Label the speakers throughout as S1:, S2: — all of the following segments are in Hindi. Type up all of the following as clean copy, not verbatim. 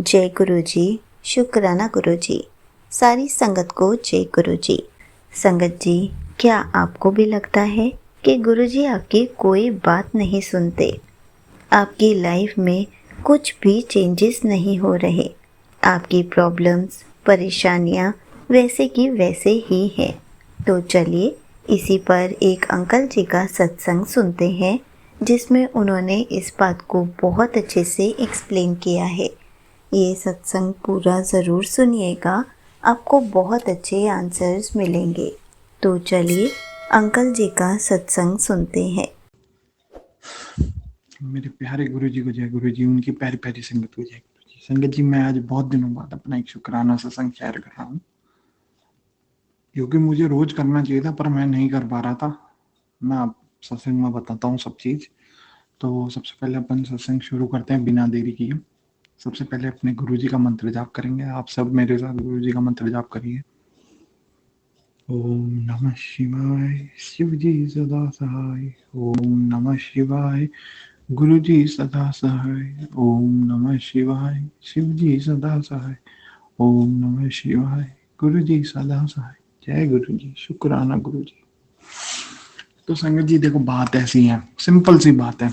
S1: जय गुरु जी। शुक्राना गुरु जी। सारी संगत को जय गुरु जी। संगत जी, क्या आपको भी लगता है कि गुरु जी आपकी कोई बात नहीं सुनते? आपकी लाइफ में कुछ भी चेंजेस नहीं हो रहे, आपकी प्रॉब्लम्स परेशानियाँ वैसे की वैसे ही हैं। तो चलिए इसी पर एक अंकल जी का सत्संग सुनते हैं, जिसमें उन्होंने इस बात को बहुत अच्छे से एक्सप्लेन किया है। ये सत्संग पूरा ज़रूर सुनिएगा, आपको बहुत अच्छे आंसर्स मिलेंगे। तो चलिए अंकल जी का सत्संग सुनते हैं।
S2: मेरे प्यारे गुरु जी को जय गुरु जी, उनकी प्यारी प्यारी संगत को जय गुरु जी। संगत जी, मैं आज बहुत दिनों बाद अपना एक शुक्राना सत्संग शेयर कर रहा हूँ, क्योंकि मुझे रोज करना चाहिए था पर मैं नहीं कर पा रहा था। मैं आप सत्संग में बताता हूँ सब चीज। तो सबसे पहले अपन सत्संग शुरू करते हैं बिना देरी किए। सबसे पहले अपने गुरु जी का मंत्र जाप करेंगे। आप सब मेरे साथ गुरु जी का मंत्र जाप करिए। ओम नमः शिवाय, शिव जी सदा सहाय। ओम नमः शिवाय, गुरु जी सदा सहाय। ओम नमः शिवाय, शिव जी सदा सहाय। ओम नमः शिवाय, गुरु जी सदा सहाय। जय गुरु जी। शुक्राना गुरु जी। तो संगत जी देखो, बात ऐसी है, सिंपल सी बात है।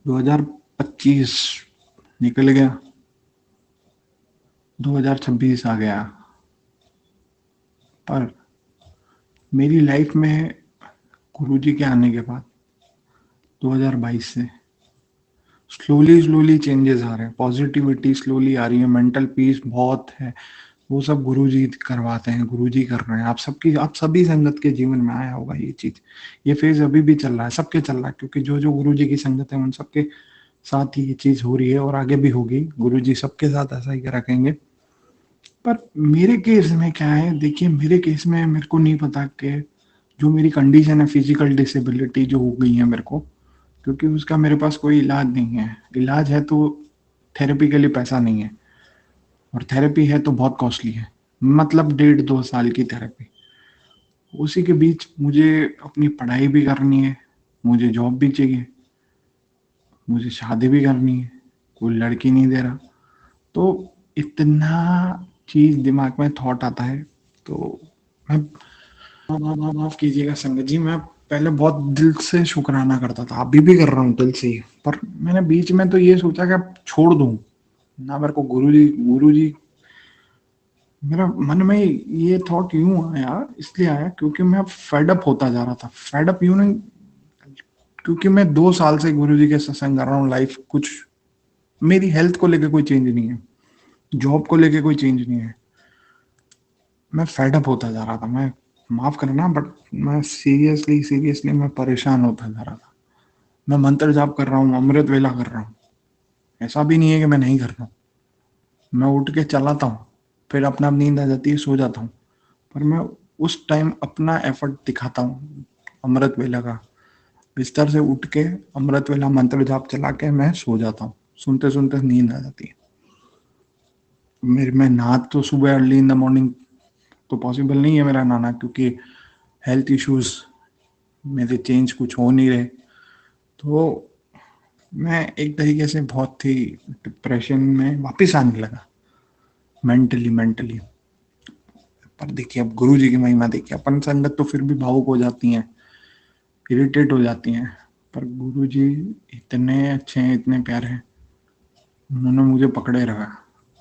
S2: 2025 निकल गया, 2026 आ गया, पर मेरी लाइफ में गुरु जी के आने के बाद 2022 से स्लोली स्लोली चेंजेस आ रहे हैं। पॉजिटिविटी स्लोली आ रही है, मेंटल पीस बहुत है। वो सब गुरुजी करवाते हैं, गुरुजी कर रहे हैं। आप सभी संगत के जीवन में आया होगा ये चीज। ये फेज अभी भी चल रहा है, सबके चल रहा है, क्योंकि जो जो गुरुजी की संगत है उन सबके साथ ही ये चीज हो रही है और आगे भी होगी। गुरुजी सबके साथ ऐसा ही रखेंगे। पर मेरे केस में क्या है, देखिए मेरे केस में मेरे को नहीं पता कि जो मेरी कंडीशन है, फिजिकल डिसेबिलिटी जो हो गई है मेरे को, क्योंकि उसका मेरे पास कोई इलाज नहीं है। इलाज है तो थेरेपी के लिए पैसा नहीं है, और थेरेपी है तो बहुत कॉस्टली है, मतलब 1.5-2 साल की थेरेपी। उसी के बीच मुझे अपनी पढ़ाई भी करनी है, मुझे जॉब भी चाहिए, मुझे शादी भी करनी है, कोई लड़की नहीं दे रहा। तो इतना चीज दिमाग में थॉट आता है। तो मैं, माफ कीजिएगा संगत जी, मैं पहले बहुत दिल से शुक्राना करता था, अभी भी कर रहा हूँ दिल से ही। पर मैंने बीच में तो ये सोचा कि अब छोड़ दूं ना। मेरे को गुरु जी मेरा मन में ये थॉट यूं आया, इसलिए आया क्योंकि मैं फेड अप होता जा रहा था। फेड अप यूं नहीं, क्योंकि मैं 2 साल से गुरुजी के सत्संग कर रहा हूँ। लाइफ कुछ, मेरी हेल्थ को लेके कोई चेंज नहीं है, जॉब को लेके कोई चेंज नहीं है। मैं फेड अप होता जा रहा था। मैं, माफ करना, बट मैं सीरियसली सीरियसली मैं परेशान होता जा रहा था। मैं मंत्र जाप कर रहा हूँ, अमृत वेला कर रहा हूँ, ऐसा भी नहीं है कि मैं नहीं कर रहा हूँ। मैं उठ के चलाता हूँ, फिर अपना नींद आ जाती है, सो जाता हूँ। पर मैं उस टाइम अपना एफर्ट दिखाता हूँ। अमृत वेला का बिस्तर से उठ के अमृत वेला मंत्र जाप चला के मैं सो जाता हूँ। सुनते सुनते नींद आ जाती है मेरे। मैं नहा तो सुबह अर्ली इन द मॉर्निंग तो पॉसिबल नहीं है मेरा नहाना, क्योंकि हेल्थ इश्यूज मेरे चेंज कुछ हो नहीं रहे। तो मैं एक तरीके से बहुत ही डिप्रेशन में वापस आने लगा, मेंटली। पर देखिए, अब गुरु जी की महिमा देखिए, अपन संगत तो फिर भी भावुक हो जाती हैं, इरिटेट हो जाती हैं, पर गुरु जी इतने अच्छे हैं, इतने प्यारे हैं। उन्होंने मुझे पकड़े रखा,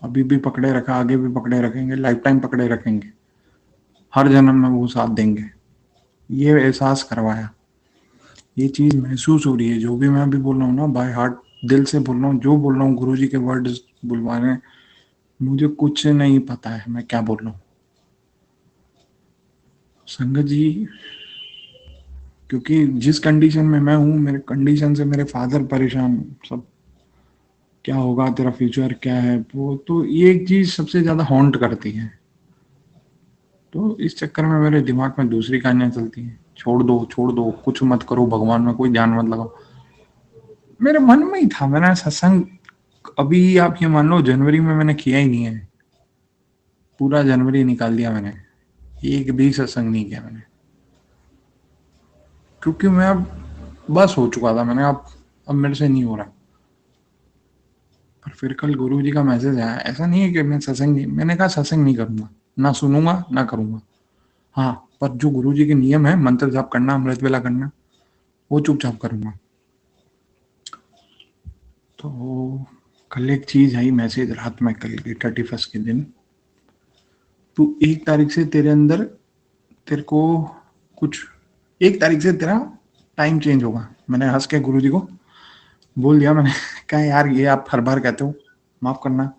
S2: अभी भी पकड़े रखा, आगे भी पकड़े रखेंगे, लाइफ टाइम पकड़े रखेंगे, हर जन्म में वो साथ देंगे। ये एहसास करवाया, ये चीज महसूस हो रही है। जो भी मैं अभी बोल रहा हूँ ना, बाय हार्ट, दिल से बोल रहा हूँ, जो बोल रहा हूँ गुरु जी के वर्ड्स बुलवा रहे हैं। मुझे कुछ नहीं पता है मैं क्या बोल रहा हूँ संगत जी, क्योंकि जिस कंडीशन में मैं हूँ, मेरे कंडीशन से मेरे फादर परेशान सब। क्या होगा तेरा फ्यूचर क्या है, वो तो ये एक चीज सबसे ज्यादा हॉन्ट करती है। तो इस चक्कर में मेरे दिमाग में दूसरी कहानियां चलती हैं। छोड़ दो, छोड़ दो, कुछ मत करो, भगवान में कोई ध्यान मत लगाओ। मेरे मन में ही था। मैंने सत्संग अभी आप ये मान लो जनवरी में मैंने किया ही नहीं है। पूरा जनवरी निकाल दिया मैंने, एक भी सत्संग नहीं किया मैंने, क्योंकि मैं अब बस हो चुका था। मैंने अब मेरे से नहीं हो रहा। पर फिर कल गुरुजी का मैसेज आया, ऐसा नहीं है कि मैं सत्संग नहीं, मैंने कहा सत्संग नहीं करूंगा, ना सुनूंगा ना करूंगा। हाँ, पर जो गुरुजी के नियम है, मंत्र जाप करना, अमृत वेला करना, वो चुपचाप करूंगा। तो कल एक चीज आई मैसेज रात में, कल के 31 के दिन, तू 1 तारीख से तेरे अंदर, तेरे को कुछ, 1 तारीख से तेरा टाइम चेंज होगा। मैंने हंस के गुरुजी को बोल दिया, मैंने कहा यार ये आप हर बार कहते हो, माफ करना,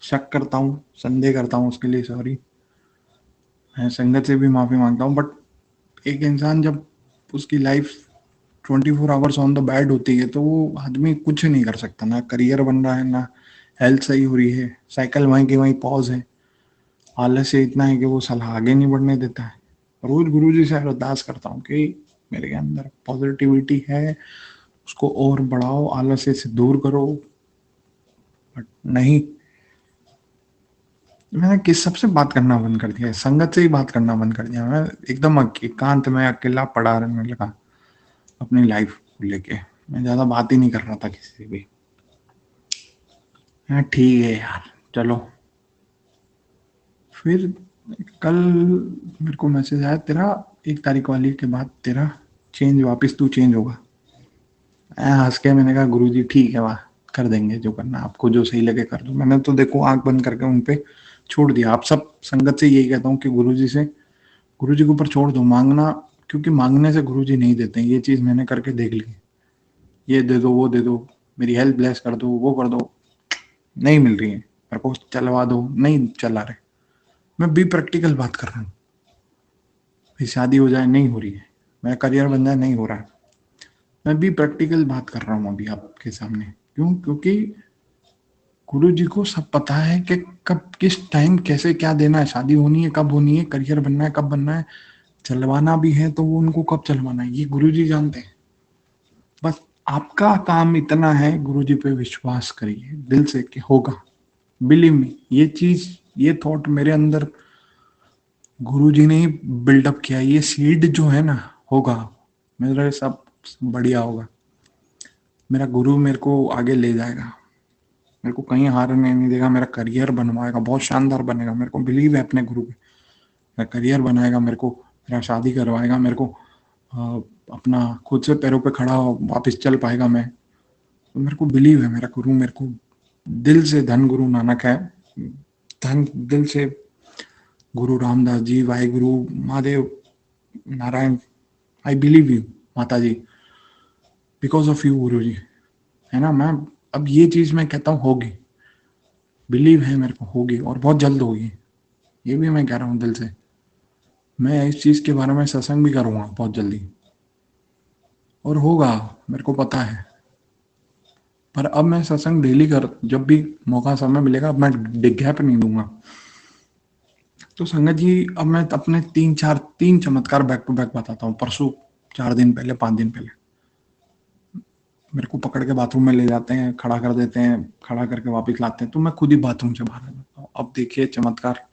S2: शक करता हूँ, संदेह करता हूँ, उसके लिए सॉरी, मैं संगत से भी माफी मांगता हूँ। बट एक इंसान जब उसकी life 24 hours on the bed होती है तो वो आदमी कुछ नहीं कर सकता, ना करियर बन रहा है, ना हेल्थ सही हो रही है, साइकिल वहीं की वहीं पॉज है, आलस्य इतना है कि वो साला आगे नहीं बढ़ने देता है। रोज गुरुजी से अरदास करता हूँ कि मेरे अंदर पॉजिटिविटी है, उसको और बढ़ाओ, आलस्य से दूर करो। बट नहीं, मैंने किस सबसे बात करना बंद कर दिया है, संगत से ही बात करना बंद कर दिया। मैं एकदम एकांत में अकेला पड़ा रहने लगा अपनी लाइफ को लेके। मैं ज्यादा बात ही नहीं कर रहा था किसी से भी। हाँ ठीक है यार, चलो। फिर कल मेरे को मैसेज आया, तेरा 1 तारीख वाली के बाद तेरा चेंज, वापस तू चेंज होगा। मैं हंस के मैंने कहा गुरुजी ठीक है, वाह कर देंगे, जो करना आपको जो सही लगे कर दो। मैंने तो देखो आंख बंद करके उन पे छोड़ दिया। आप सब संगत से यही कहता हूँ कि गुरुजी से, गुरुजी के ऊपर छोड़ दो मांगना, क्योंकि मांगने से गुरुजी नहीं देते हैं। ये चीज मैंने करके देख ली, ये दे दो वो दे दो, मेरी हेल्थ ब्लेस कर दो, वो कर दो, नहीं मिल रही है। मेरे को चलवा दो, नहीं चला रहे। मैं भी प्रैक्टिकल बात कर रहा हूँ, फिर शादी हो जाए नहीं हो रही है, मेरा करियर बन जाए नहीं हो रहा है। मैं भी प्रैक्टिकल बात कर रहा हूँ अभी आपके सामने। क्यों? क्योंकि गुरु जी को सब पता है कि कब किस टाइम कैसे क्या देना है, शादी होनी है कब होनी है, करियर बनना है कब बनना है, चलवाना भी है तो वो उनको कब चलवाना है, ये गुरु जी जानते हैं। बस आपका काम इतना है, गुरु जी पे विश्वास करिए दिल से कि होगा। बिलीव मी, ये चीज, ये थॉट मेरे अंदर गुरु जी ने ही बिल्डअप किया। ये सीड जो है ना, होगा, मेरा सब बढ़िया होगा। मेरा गुरु मेरे को आगे ले जाएगा, मेरे को कहीं हारने नहीं देगा, मेरा करियर बनवाएगा, बहुत शानदार बनेगा। मेरे को बिलीव है अपने गुरु पे, मेरा करियर बनाएगा, मेरे को मेरा शादी करवाएगा, मेरे को अ, अपना खुद से पैरों पे खड़ा वापस चल पाएगा मैं। तो मेरे को बिलीव है, मेरा गुरु मेरे को दिल से, धन गुरु नानक है, धन दिल से Guru Ramdas ji, Waheguru, Mahadev, Narayan, I believe you माता जी, बिकॉज ऑफ यू गुरु जी, है ना। मैं अब ये चीज मैं कहता हूँ होगी, बिलीव है मेरे को, होगी और बहुत जल्द होगी। ये भी मैं कह रहा हूँ दिल से। मैं इस चीज के बारे में सत्संग भी करूंगा बहुत जल्दी, और होगा, मेरे को पता है। पर अब मैं सत्संग डेली कर, जब भी मौका समय मिलेगा, अब मैं गैप नहीं दूंगा। तो संगत जी, अब मैं अपने तीन चमत्कार बैक टू बैक बताता हूँ। परसों, 4 दिन पहले, 5 दिन पहले, मेरे को पकड़ के बाथरूम में ले जाते हैं, खड़ा कर देते हैं, खड़ा करके वापस लाते हैं, तो मैं खुद ही बाथरूम से बाहर आ जाता हूँ। अब देखिए चमत्कार,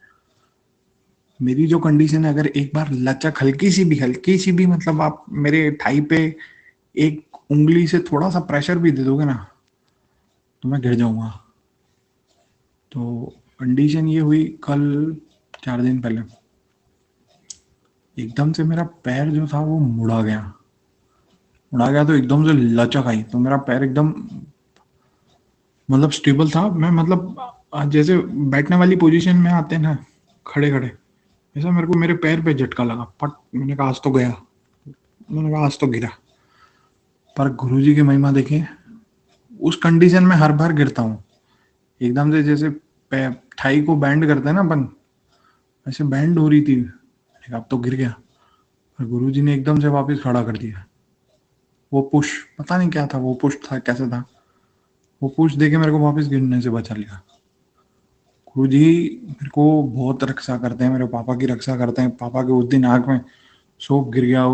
S2: मेरी जो कंडीशन है, अगर एक बार लचक हल्की सी भी, मतलब आप मेरे थाई पे एक उंगली से थोड़ा सा प्रेशर भी दे दोगे ना, तो मैं गिर जाऊंगा। तो कंडीशन ये हुई कल, 4 दिन पहले, एकदम से मेरा पैर जो था वो मुड़ा गया, तो एकदम से लचक आई, तो मेरा पैर एकदम मतलब स्टेबल था। मैं मतलब जैसे बैठने वाली पोजीशन में आते हैं ना, खड़े खड़े, ऐसा मेरे को मेरे पैर पे झटका लगा, पट, मैंने कहा आज तो गया, मैंने कहा आज तो गिरा। पर गुरुजी की महिमा देखें, उस कंडीशन में हर बार गिरता हूँ एकदम से, जैसे थाई को बैंड करते हैं ना अपन, ऐसे बैंड हो रही थी, अब तो गिर गया। पर गुरुजी ने एकदम से वापस खड़ा कर दिया। वो पुश, पता नहीं क्या था, वो पुश था कैसे था, वो पुश देके मेरे को वापस गिरने से बचा लिया। गुरु जी मेरे को बहुत रक्षा करते हैं, मेरे पापा की रक्षा करते हैं। पापा के उस दिन आंख में सोप गिर गया,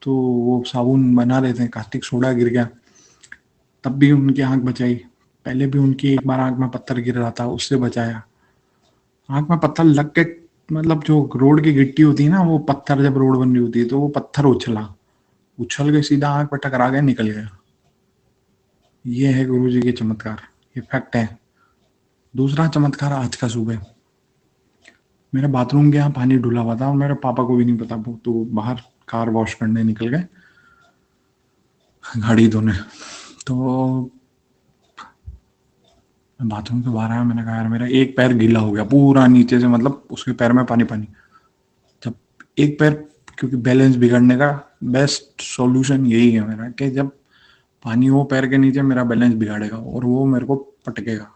S2: तो वो साबुन बना रहे थे, कास्टिक सोडा गिर गया, तब भी उनकी आंख बचाई। पहले भी उनकी एक बार आंख में पत्थर गिर रहा था, उससे बचाया। आंख में पत्थर लग के, मतलब जो रोड की गिट्टी होती है ना, वो पत्थर जब रोड बन रही होती है तो वो पत्थर उछल के सीधा आंख पर टकरा गया, निकल गया। ये है गुरु जी के चमत्कार। ये फैक्ट है। दूसरा चमत्कार आज का सुबह, मेरे बाथरूम के यहाँ पानी डुला हुआ था और मेरे पापा को भी नहीं पता, वो तो बाहर कार वॉश करने निकल गए, गाड़ी धोने। तो मैं बाथरूम से बाहर आया, मैंने कहा यार मेरा एक पैर गीला हो गया पूरा नीचे से, मतलब उसके पैर में पानी पानी। जब एक पैर, क्योंकि बैलेंस बिगड़ने का बेस्ट सॉल्यूशन यही है मेरा कि जब पानी हो पैर के नीचे मेरा बैलेंस बिगाड़ेगा और वो मेरे को पटकेगा।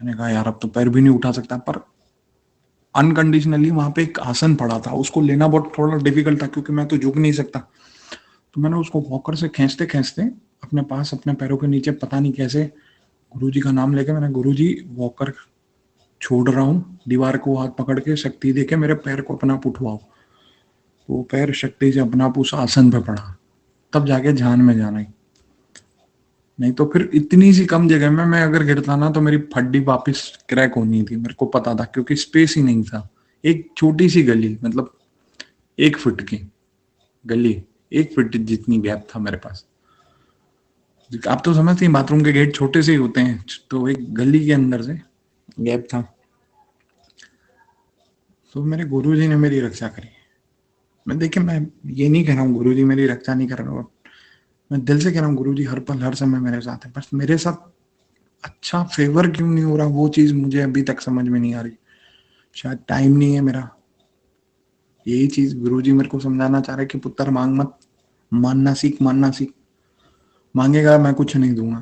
S2: मैंने कहा यार अब तो पैर भी नहीं उठा सकता, पर अनकंडीशनली वहां पे एक आसन पड़ा था, उसको लेना बहुत थोड़ा डिफिकल्ट था क्योंकि मैं तो झुक नहीं सकता। तो मैंने उसको वॉकर से खींचते खींचते अपने पास, अपने पैरों के नीचे, पता नहीं कैसे गुरुजी का नाम लेके मैंने, गुरुजी वॉकर छोड़ रहा हूँ, दीवार को हाथ पकड़ के शक्ति देके मेरे पैर को अपना आप उठवाओ। वो पैर शक्ति से अपना आप उस आसन पे पड़ा, तब जाके ध्यान में जाना ही। नहीं तो फिर इतनी सी कम जगह में मैं अगर गिरता ना तो मेरी हड्डी वापस क्रैक होनी थी, मेरे को पता था, क्योंकि स्पेस ही नहीं था। एक छोटी सी गली, मतलब 1 फुट की गली, 1 फुट जितनी गैप था मेरे पास। आप तो समझते हैं बाथरूम के गेट छोटे से ही होते हैं, तो एक गली के अंदर से गैप था। तो मेरे गुरुजी ने मेरी रक्षा करी। मैं देखिए, मैं ये नहीं कह रहा हूँ गुरुजी मेरी रक्षा नहीं कर रहा हूँ, मैं दिल से कह रहा हूँ गुरुजी हर पल हर समय मेरे साथ है, बस मेरे साथ अच्छा फेवर क्यों नहीं हो रहा वो चीज मुझे अभी तक समझ में नहीं आ रही। शायद टाइम नहीं है मेरा, यही चीज गुरुजी मेरे को समझाना चाह रहे कि पुत्र मांग मत, मानना सीख, मानना सीख। मांगेगा मैं कुछ नहीं दूंगा,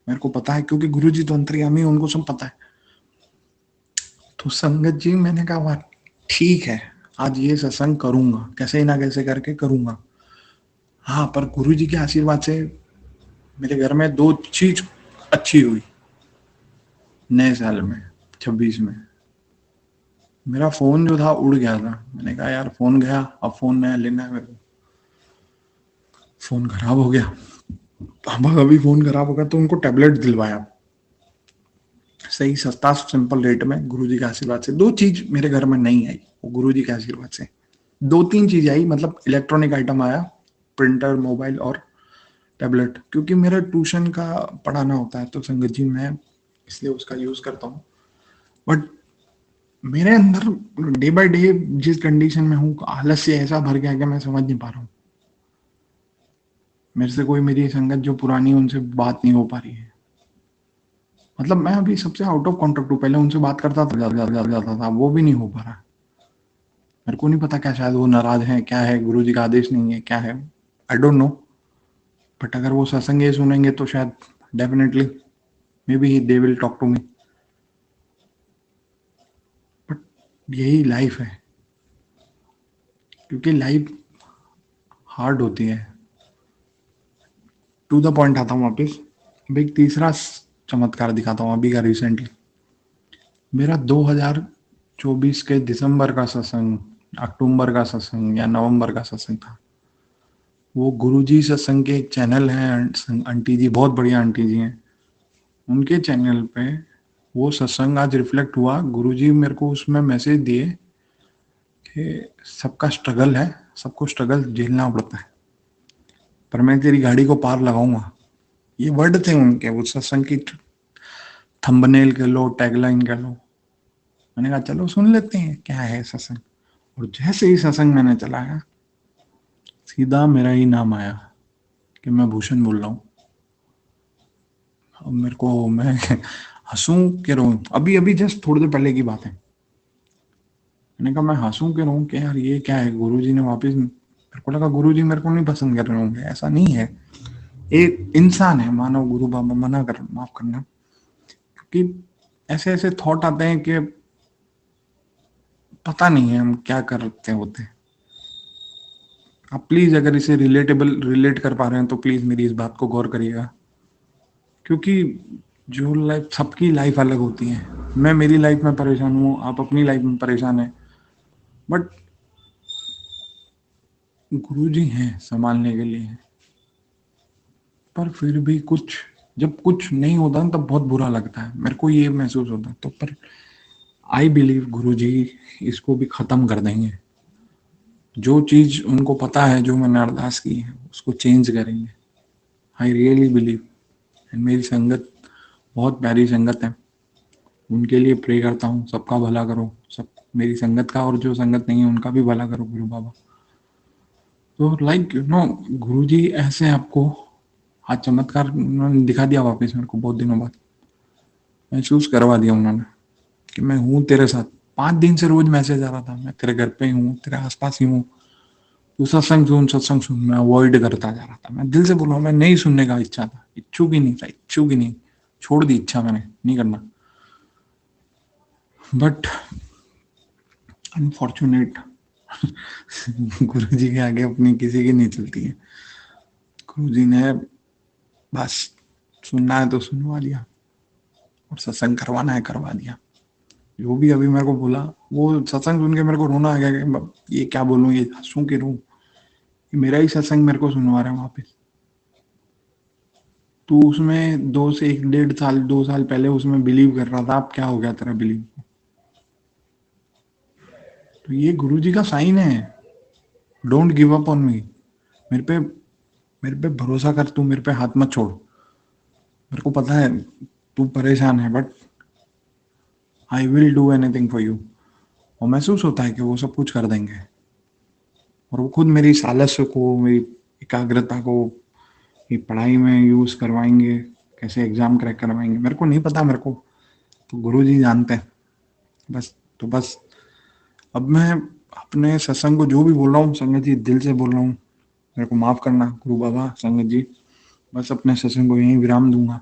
S2: मेरे को पता है, क्योंकि गुरुजी तो अंतर्यामी है, उनको सब पता है। तो संगत जी, मैंने कहा वाह ठीक है, आज ये सत्संग करूंगा, कैसे ना कैसे करके करूंगा। हाँ, पर गुरुजी के आशीर्वाद से मेरे घर में 2 चीज अच्छी हुई नए साल में, 26 में। मेरा फोन जो था उड़ गया था, मैंने कहा यार फोन गया, अब फोन नया लेना है मेरे को। फोन खराब हो गया, पापा का भी फोन खराब हो गया, तो उनको टैबलेट दिलवाया सही सस्ता सिंपल रेट में, गुरुजी के आशीर्वाद से। 2 चीज मेरे घर में नहीं आई, वो गुरुजी के आशीर्वाद से 2-3 चीज आई, मतलब इलेक्ट्रॉनिक आइटम आया, प्रिंटर, मोबाइल और टैबलेट, क्योंकि मेरा ट्यूशन का पढ़ाना होता है तो संगत जी मैं इसलिए उसका यूज करता हूँ। बट मेरे अंदर डे बाय डे जिस कंडीशन में हूँ, आलस्य ऐसा भर गया कि मैं समझ नहीं पा रहा हूँ। मेरे से कोई, मेरी संगत जो पुरानी है उनसे बात नहीं हो पा रही है। मतलब मैं अभी सबसे आउट ऑफ कॉन्टेक्ट हूँ, पहले उनसे बात करता था, जाता था, वो भी नहीं हो पा रहा। मेरे को नहीं पता, क्या शायद वो नाराज है, क्या है, गुरु जी का आदेश नहीं है, क्या है, आई डोंट नो। बट अगर वो सत्संग ये सुनेंगे तो शायद definitely may be they will talk to me. But यही लाइफ है, क्योंकि लाइफ हार्ड होती है। टू द पॉइंट आता हूँ वापिस। अब एक तीसरा चमत्कार दिखाता हूँ अभी का, रिसेंटली मेरा 2024 के दिसंबर का सत्संग, अक्टूबर का सत्संग या नवंबर का सत्संग था। वो गुरुजी सत्संग के एक चैनल है, आंटी जी, बहुत बढ़िया आंटी जी हैं, उनके चैनल पे वो सत्संग आज रिफ्लेक्ट हुआ। गुरुजी मेरे को उसमें मैसेज दिए कि सबका स्ट्रगल है, सबको स्ट्रगल झेलना पड़ता है, पर मैं तेरी गाड़ी को पार लगाऊंगा। ये वर्ड थे उनके, वो सत्संग की थंबनेल कह लो, टैगलाइन कह लो। मैंने कहा चलो सुन लेते हैं क्या है सत्संग। और जैसे ही सत्संग मैंने चलाया, सीधा मेरा ही नाम आया कि मैं भूषण बोल रहा हूँ। अब मेरे को, मैं हंसूं कि रोऊं, अभी अभी जस्ट थोड़ी देर पहले की बात है। मैंने कहा मैं हंसूं कि रोऊं कि यार ये क्या है, गुरुजी ने वापस, मेरे को लगा गुरुजी मेरे को नहीं पसंद कर रहे होंगे, ऐसा नहीं है। एक इंसान है, मानव, गुरु बाबा मना कर, माफ करना, क्योंकि ऐसे ऐसे थॉट आते हैं कि पता नहीं है हम क्या करते होते। आप प्लीज अगर इसे रिलेट कर पा रहे हैं तो प्लीज मेरी इस बात को गौर करिएगा, क्योंकि जो लाइफ, सबकी लाइफ अलग होती है। मैं मेरी लाइफ में परेशान हूँ, आप अपनी लाइफ में परेशान है, बट गुरुजी हैं संभालने के लिए। पर फिर भी कुछ, जब कुछ नहीं होता ना तब बहुत बुरा लगता है, मेरे को ये महसूस होता है। तो पर आई बिलीव गुरुजी इसको भी खत्म कर देंगे। जो चीज उनको पता है, जो मैंने अरदास की है उसको चेंज करेंगे। I really believe. मेरी संगत बहुत प्यारी संगत है, उनके लिए प्रे करता हूँ, सबका भला करो, सब मेरी संगत का और जो संगत नहीं है उनका भी भला करो गुरु बाबा। तो लाइक गुरु जी ऐसे आपको आज चमत्कार उन्होंने दिखा दिया वापस मेरे को, बहुत दिनों बाद महसूस करवा दिया उन्होंने कि मैं हूँ तेरे साथ। 5 दिन से रोज मैसेज आ रहा था, मैं तेरे घर पे ही हूँ, तेरे आसपास ही हूँ, तू सत्संग सुन। मैं अवॉइड करता जा रहा था, मैं दिल से बोल रहा हूँ, मैं नहीं सुनने का इच्छा था, इच्छुक ही नहीं था, इच्छुक ही नहीं, छोड़ दी इच्छा मैंने नहीं करना। बट अनफॉर्चुनेट गुरु जी के आगे अपनी किसी की नहीं चलती है। गुरु जी ने बस सुनना है तो सुनवा लिया और सत्संग करवाना है करवा दिया। जो भी अभी मेरे को बोला वो सत्संग सुन के मेरे को रोना आ गया कि ये क्या बोलूं, ये हंसूं कि रो, मेरा ही सत्संग मेरे को सुनवा रहा है वापस। तू उसमें 2 से 1 डेढ़ साल 2 साल पहले उसमें बिलीव कर रहा था, अब क्या हो गया तेरा बिलीव? तो ये गुरु जी का साइन है, don't give up on me. मेरे पे भरोसा कर, तू मेरे पे हाथ मत छोड़। मेरे को पता है तू परेशान है, but I will do anything for you. और महसूस होता है कि वो सब कुछ कर देंगे, और वो खुद मेरी सालस्य को, मेरी एकाग्रता को ये पढ़ाई में यूज करवाएंगे, कैसे एग्जाम क्रैक करवाएंगे मेरे को नहीं पता, मेरे को तो गुरु जी जानते हैं। बस अब मैं अपने सत्संग को जो भी बोल रहा हूँ संगत जी दिल से बोल रहा हूँ, मेरे को माफ करना गुरु बाबा, संगत जी। बस अपने सत्संग को यहीं विराम दूंगा।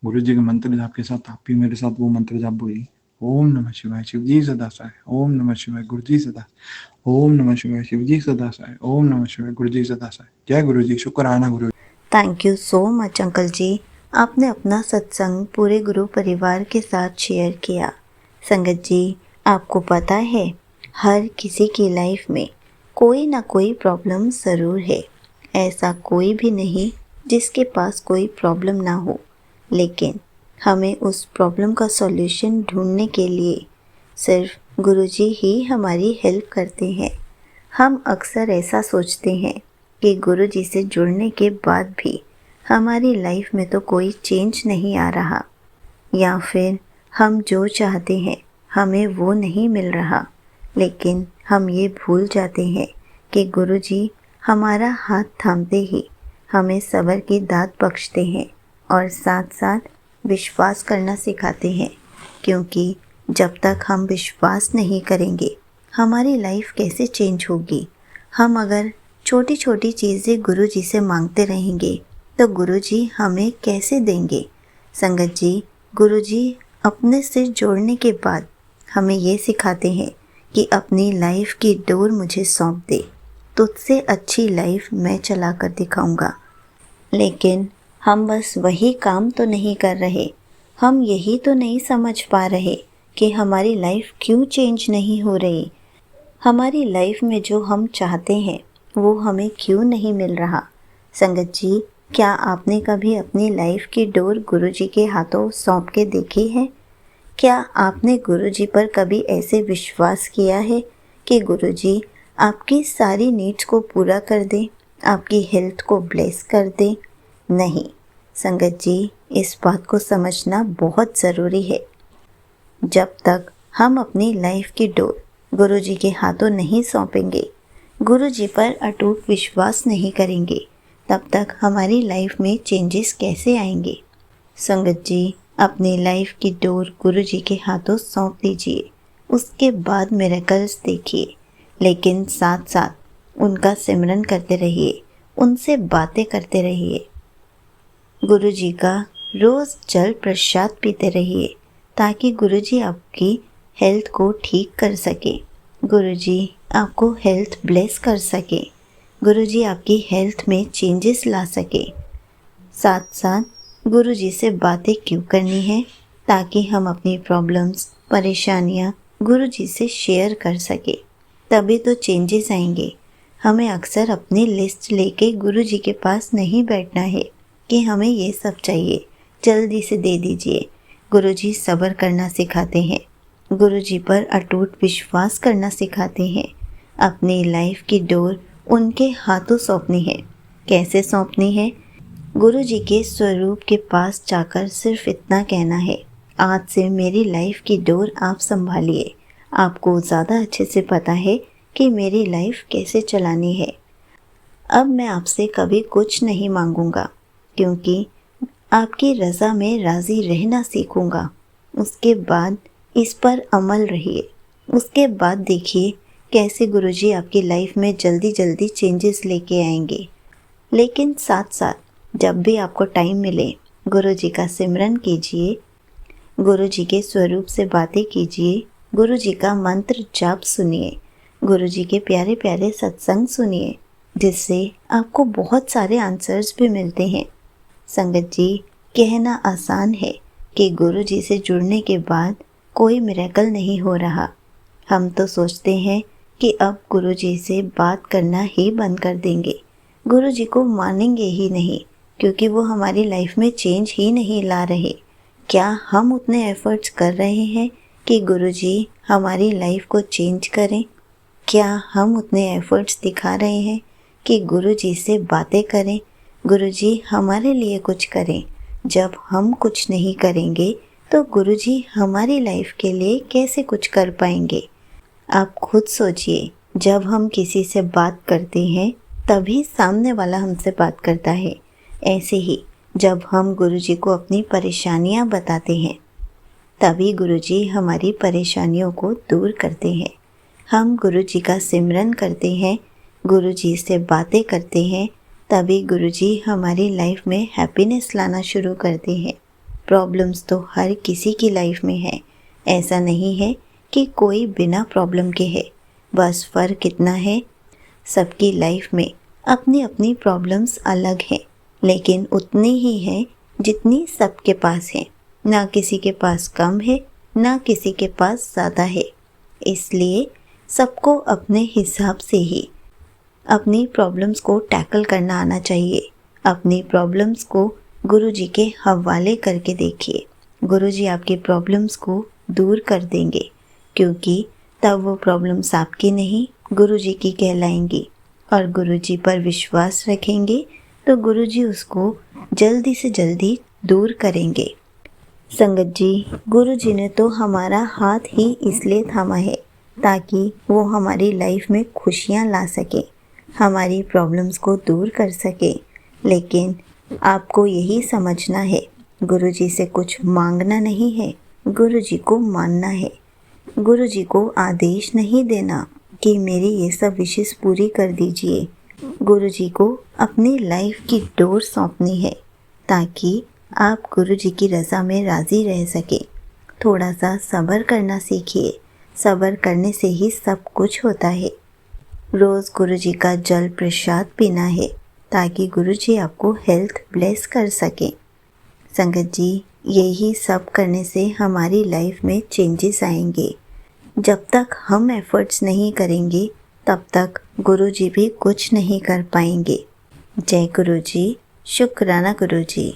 S2: गुरु जी के मंत्र जाप के साथ आप भी मेरे साथ वो मंत्र जाप बोलिए। ओम नमः शिवाय शिव जी सदा सहाय, ओम नमः शिवाय गुरु जी सदा, ओम नमः शिवाय शिव जी सदा सहाय, ओम नमः शिवाय गुरु जी सदा सहाय। जय गुरु जी, शुक्राना Guru.
S1: Thank you so much uncle ji, आपने अपना सत्संग पूरे गुरु परिवार के साथ शेयर किया। संगत जी, आपको पता है हर किसी की लाइफ में कोई ना कोई प्रॉब्लम ज़रूर है। ऐसा कोई भी नहीं जिसके पास कोई प्रॉब्लम ना हो, लेकिन हमें उस प्रॉब्लम का सॉल्यूशन ढूंढने के लिए सिर्फ गुरुजी ही हमारी हेल्प करते हैं। हम अक्सर ऐसा सोचते हैं कि गुरुजी से जुड़ने के बाद भी हमारी लाइफ में तो कोई चेंज नहीं आ रहा, या फिर हम जो चाहते हैं हमें वो नहीं मिल रहा। लेकिन हम ये भूल जाते हैं कि गुरुजी हमारा हाथ थामते ही हमें सब्र की दात बख्शते हैं और साथ साथ विश्वास करना सिखाते हैं, क्योंकि जब तक हम विश्वास नहीं करेंगे हमारी लाइफ कैसे चेंज होगी। हम अगर छोटी छोटी चीज़ें गुरुजी से मांगते रहेंगे तो गुरुजी हमें कैसे देंगे। संगत जी, गुरुजी अपने से जोड़ने के बाद हमें ये सिखाते हैं कि अपनी लाइफ की डोर मुझे सौंप दे, तुझसे अच्छी लाइफ मैं चला कर दिखाऊंगा। लेकिन हम बस वही काम तो नहीं कर रहे, हम यही तो नहीं समझ पा रहे कि हमारी लाइफ क्यों चेंज नहीं हो रही। हमारी लाइफ में जो हम चाहते हैं वो हमें क्यों नहीं मिल रहा। संगत जी, क्या आपने कभी अपनी लाइफ की डोर गुरुजी के हाथों सौंप के देखी है? क्या आपने गुरुजी पर कभी ऐसे विश्वास किया है कि गुरुजी आपकी सारी नीड्स को पूरा कर दे, आपकी हेल्थ को ब्लेस कर दे? नहीं संगत जी, इस बात को समझना बहुत ज़रूरी है। जब तक हम अपनी लाइफ की डोर गुरुजी के हाथों नहीं सौंपेंगे, गुरुजी पर अटूट विश्वास नहीं करेंगे, तब तक हमारी लाइफ में चेंजेस कैसे आएंगे। संगत जी, अपनी लाइफ की डोर गुरुजी के हाथों सौंप दीजिए, उसके बाद मिरेकल्स देखिए, लेकिन साथ साथ उनका सिमरन करते रहिए, उनसे बातें करते रहिए। गुरुजी का रोज़ जल प्रसाद पीते रहिए ताकि गुरुजी आपकी हेल्थ को ठीक कर सके, गुरुजी आपको हेल्थ ब्लेस कर सके, गुरुजी आपकी हेल्थ में चेंजेस ला सके। साथ साथ गुरुजी से बातें क्यों करनी है? ताकि हम अपनी प्रॉब्लम्स, परेशानियाँ गुरुजी से शेयर कर सके, तभी तो चेंजेस आएंगे। हमें अक्सर अपनी लिस्ट लेके गुरुजी के पास नहीं बैठना है कि हमें ये सब चाहिए, जल्दी से दे दीजिए। गुरुजी सब्र करना सिखाते हैं, गुरुजी पर अटूट विश्वास करना सिखाते हैं। अपनी लाइफ की डोर उनके हाथों सौंपनी है। कैसे सौंपनी है? गुरु जी के स्वरूप के पास जाकर सिर्फ इतना कहना है, आज से मेरी लाइफ की डोर आप संभालिए। आपको ज़्यादा अच्छे से पता है कि मेरी लाइफ कैसे चलानी है। अब मैं आपसे कभी कुछ नहीं मांगूंगा, क्योंकि आपकी रज़ा में राज़ी रहना सीखूंगा। उसके बाद इस पर अमल रहिए। उसके बाद देखिए कैसे गुरुजी आपकी लाइफ में जल्दी जल्दी चेंजेस लेके आएंगे। लेकिन साथ साथ जब भी आपको टाइम मिले, गुरुजी का सिमरन कीजिए, गुरुजी के स्वरूप से बातें कीजिए, गुरुजी का मंत्र जाप सुनिए, गुरुजी के प्यारे प्यारे सत्संग सुनिए, जिससे आपको बहुत सारे आंसर्स भी मिलते हैं। संगत जी, कहना आसान है कि गुरु जी से जुड़ने के बाद कोई मिरेकल नहीं हो रहा। हम तो सोचते हैं कि अब गुरु जी से बात करना ही बंद कर देंगे, गुरु जी को मानेंगे ही नहीं, क्योंकि वो हमारी लाइफ में चेंज ही नहीं ला रहे। क्या हम उतने एफर्ट्स कर रहे हैं कि गुरु जी हमारी लाइफ को चेंज करें? क्या हम उतने एफर्ट्स दिखा रहे हैं कि गुरु जी से बातें करें, गुरु जी हमारे लिए कुछ करें? जब हम कुछ नहीं करेंगे तो गुरु जी हमारी लाइफ के लिए कैसे कुछ कर पाएंगे? आप खुद सोचिए, जब हम किसी से बात करते हैं तभी सामने वाला हमसे बात करता है। ऐसे ही जब हम गुरु जी को अपनी परेशानियां बताते हैं तभी गुरु जी हमारी परेशानियों को दूर करते हैं। हम गुरु जी का सिमरन करते हैं, गुरु जी से बातें करते हैं, तभी गुरुजी हमारी लाइफ में हैप्पीनेस लाना शुरू करते हैं। प्रॉब्लम्स तो हर किसी की लाइफ में है, ऐसा नहीं है कि कोई बिना प्रॉब्लम के है। बस फ़र्क इतना है, सबकी लाइफ में अपनी अपनी प्रॉब्लम्स अलग हैं, लेकिन उतनी ही है जितनी सबके पास है। ना किसी के पास कम है, ना किसी के पास ज़्यादा है। इसलिए सबको अपने हिसाब से ही अपनी प्रॉब्लम्स को टैकल करना आना चाहिए। अपनी प्रॉब्लम्स को गुरुजी के हवाले करके देखिए। गुरुजी आपकी प्रॉब्लम्स को दूर कर देंगे, क्योंकि तब वो प्रॉब्लम्स आपकी नहीं गुरुजी की कहलाएंगी। और गुरुजी पर विश्वास रखेंगे तो गुरुजी उसको जल्दी से जल्दी दूर करेंगे। संगत जी, गुरुजी ने तो हमारा हाथ ही इसलिए थामा है ताकि वो हमारी लाइफ में खुशियाँ ला सके, हमारी प्रॉब्लम्स को दूर कर सके। लेकिन आपको यही समझना है, गुरुजी से कुछ मांगना नहीं है, गुरुजी को मानना है। गुरुजी को आदेश नहीं देना कि मेरी ये सब विशेष पूरी कर दीजिए। गुरुजी को अपनी लाइफ की डोर सौंपनी है ताकि आप गुरुजी की रज़ा में राज़ी रह सके। थोड़ा सा सब्र करना सीखिए, सब्र करने से ही सब कुछ होता है। रोज़ गुरुजी का जल प्रसाद पीना है ताकि गुरुजी आपको हेल्थ ब्लेस कर सके। संगत जी, यही सब करने से हमारी लाइफ में चेंजेस आएंगे। जब तक हम एफर्ट्स नहीं करेंगे तब तक गुरुजी भी कुछ नहीं कर पाएंगे। जय गुरुजी, शुक्राना गुरुजी।